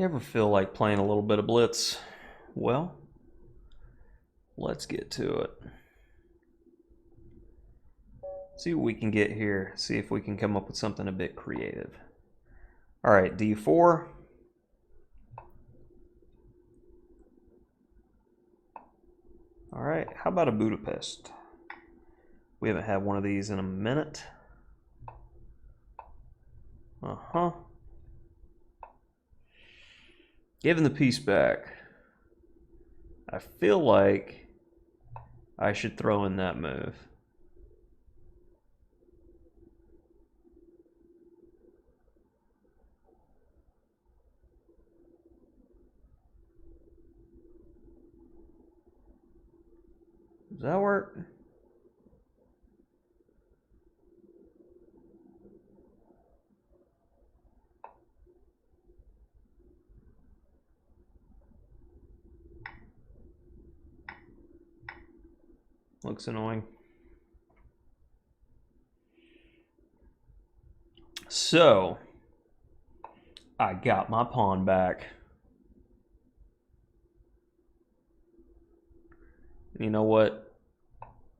You ever feel like playing a little bit of Blitz? Well, let's get to it. See what we can get here. See if we can come up with something a bit creative. All right, D4. All right, how about a Budapest? We haven't had one of these in a minute. Giving the piece back. I feel like I should throw in that move. Does that work? Looks annoying. So, I got my pawn back. You know what?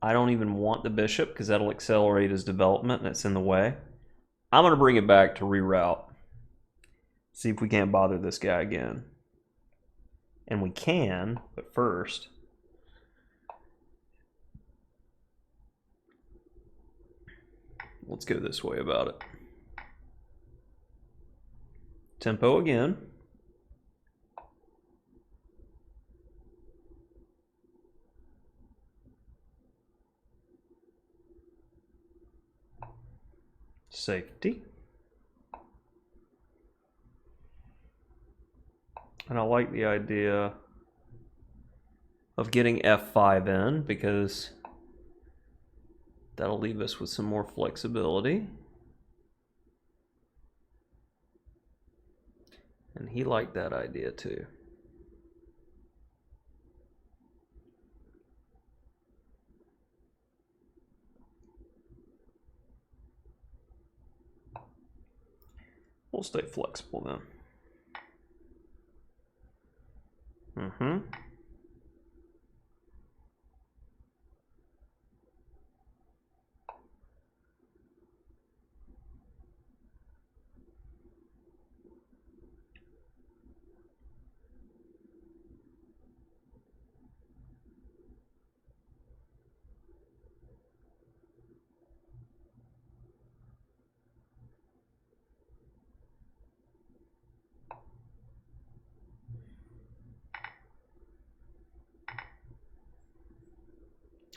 I don't even want the bishop because that'll accelerate his development and it's in the way. I'm going to bring it back to reroute. See if we can't bother this guy again. And we can, but first, let's go this way about it. Tempo again. Safety. And I like the idea of getting F5 in because that'll leave us with some more flexibility. And he liked that idea too. We'll stay flexible then.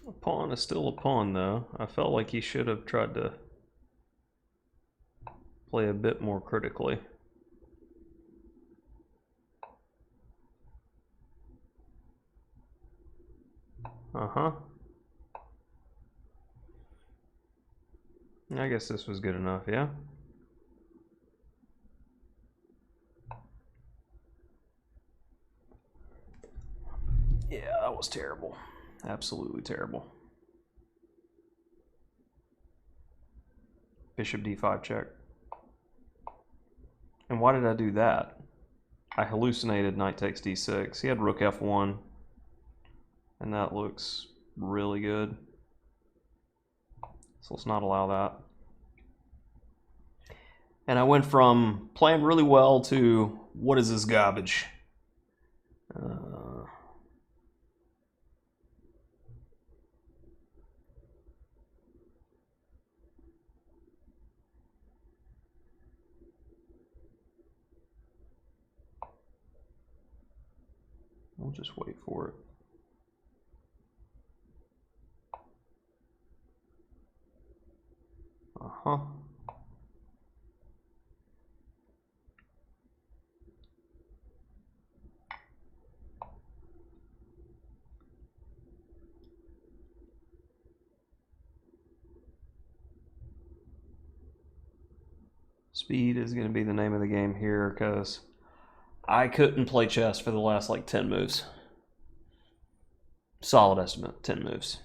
A pawn is still a pawn, though. I felt like he should have tried to play a bit more critically. I guess this was good enough, yeah? Yeah, that was terrible. Absolutely terrible. Bishop d5 check. And why did I do that? I hallucinated knight takes d6. He had rook f1. And that looks really good. So let's not allow that. And I went from playing really well to what is this garbage? We'll just wait for it. Speed is going to be the name of the game here because I couldn't play chess for the last like 10 moves. Solid estimate, 10 moves.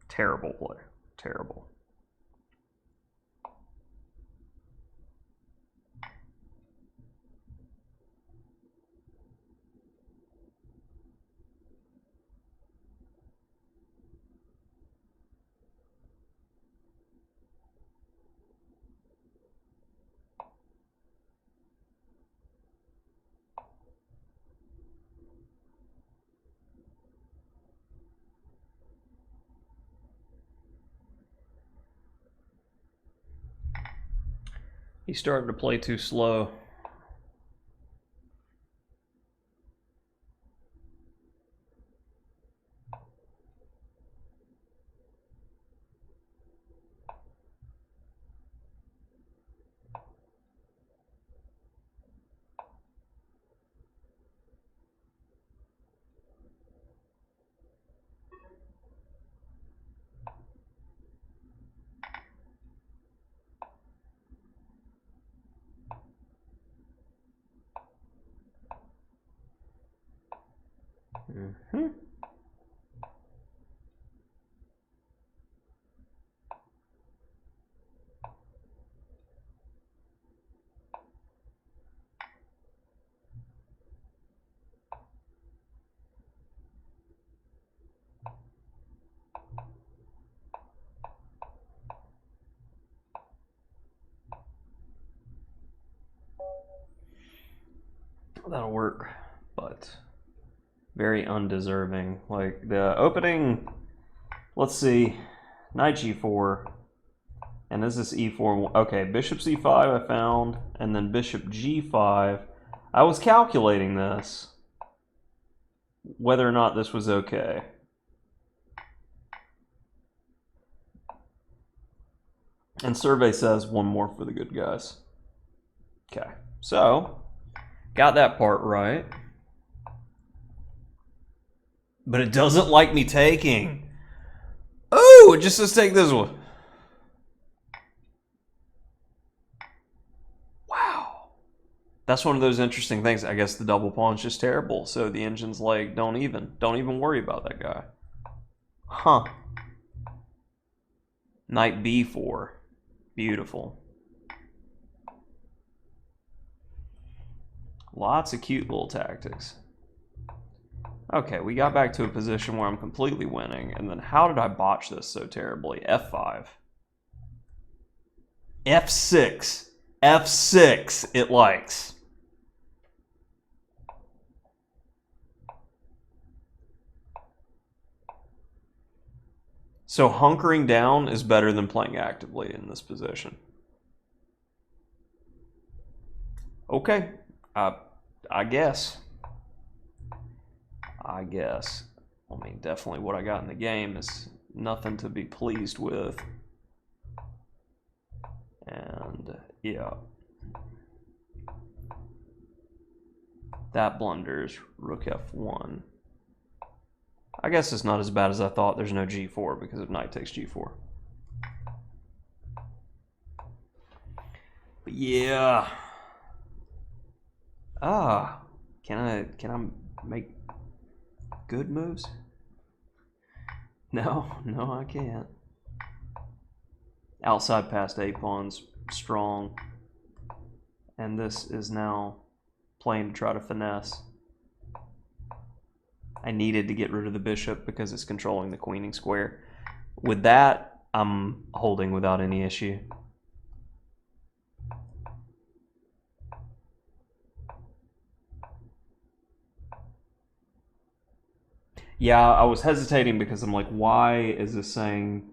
Terrible play. Terrible. He's starting to play too slow. Mm-hmm. That'll work, but very undeserving. Like the opening, let's see, knight g4, and is this e4? Okay, bishop c5 I found, and then bishop g5. I was calculating this, whether or not this was okay. And survey says one more for the good guys. Okay, so got that part right. But it doesn't like me taking. Oh, it just says take this one. Wow. That's one of those interesting things. I guess the double pawn's just terrible. So the engine's like, don't even worry about that guy. Huh. Knight b4. Beautiful. Lots of cute little tactics. Okay, we got back to a position where I'm completely winning, and then how did I botch this so terribly? F5. F6. F6 it likes. So hunkering down is better than playing actively in this position. Okay, I guess. I mean, definitely what I got in the game is nothing to be pleased with. And yeah. That blunders rook f1. I guess it's not as bad as I thought. There's no g4 because if knight takes g4. But yeah. Can I make good moves? No, I can't. Outside past a pawn's strong, and this is now playing to try to finesse. I needed to get rid of the bishop because it's controlling the queening square. With that, I'm holding without any issue. Yeah, I was hesitating because I'm like, why is this saying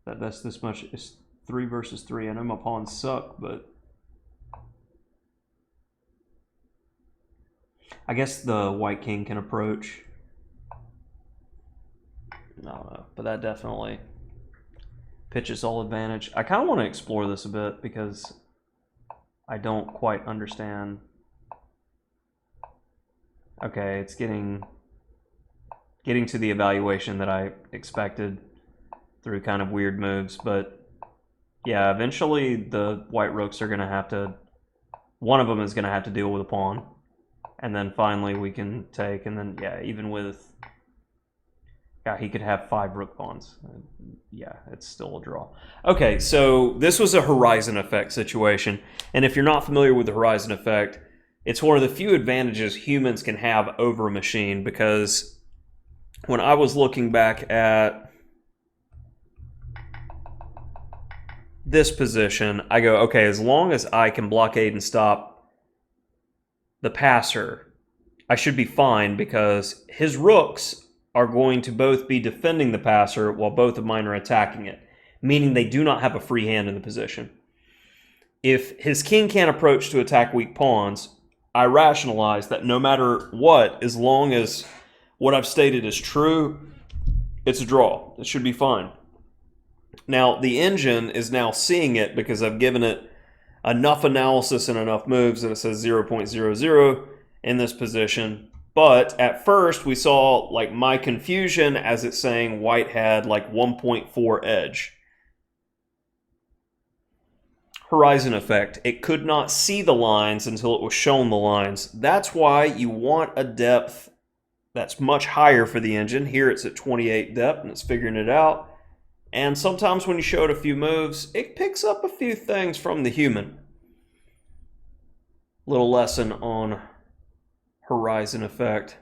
that that's this much? It's 3 versus 3. I know my pawns suck, but I guess the white king can approach. I don't know, but that definitely pitches all advantage. I kind of want to explore this a bit because I don't quite understand. Okay, it's getting to the evaluation that I expected through kind of weird moves, but yeah, eventually the white rooks are going to have to, one of them is going to have to deal with a pawn, and then finally we can take, and then yeah, even with, yeah, he could have 5 rook pawns. Yeah, it's still a draw. Okay, so this was a horizon effect situation, and if you're not familiar with the horizon effect, it's one of the few advantages humans can have over a machine, because when I was looking back at this position, I go, okay, as long as I can blockade and stop the passer, I should be fine, because his rooks are going to both be defending the passer while both of mine are attacking it, meaning they do not have a free hand in the position. if his king can't approach to attack weak pawns, I rationalize that no matter what, as long as what I've stated is true, it's a draw. It should be fine. Now, the engine is now seeing it because I've given it enough analysis and enough moves that it says 0.00 in this position. But at first, we saw like my confusion as it's saying white had like 1.4 edge. Horizon effect. It could not see the lines until it was shown the lines. That's why you want a depth that's much higher for the engine. Here it's at 28 depth and it's figuring it out. And sometimes when you show it a few moves, it picks up a few things from the human. Little lesson on horizon effect.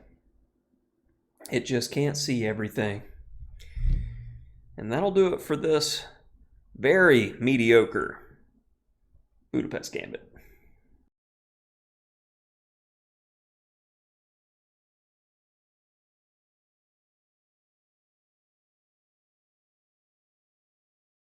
It just can't see everything. And that'll do it for this very mediocre Budapest Gambit.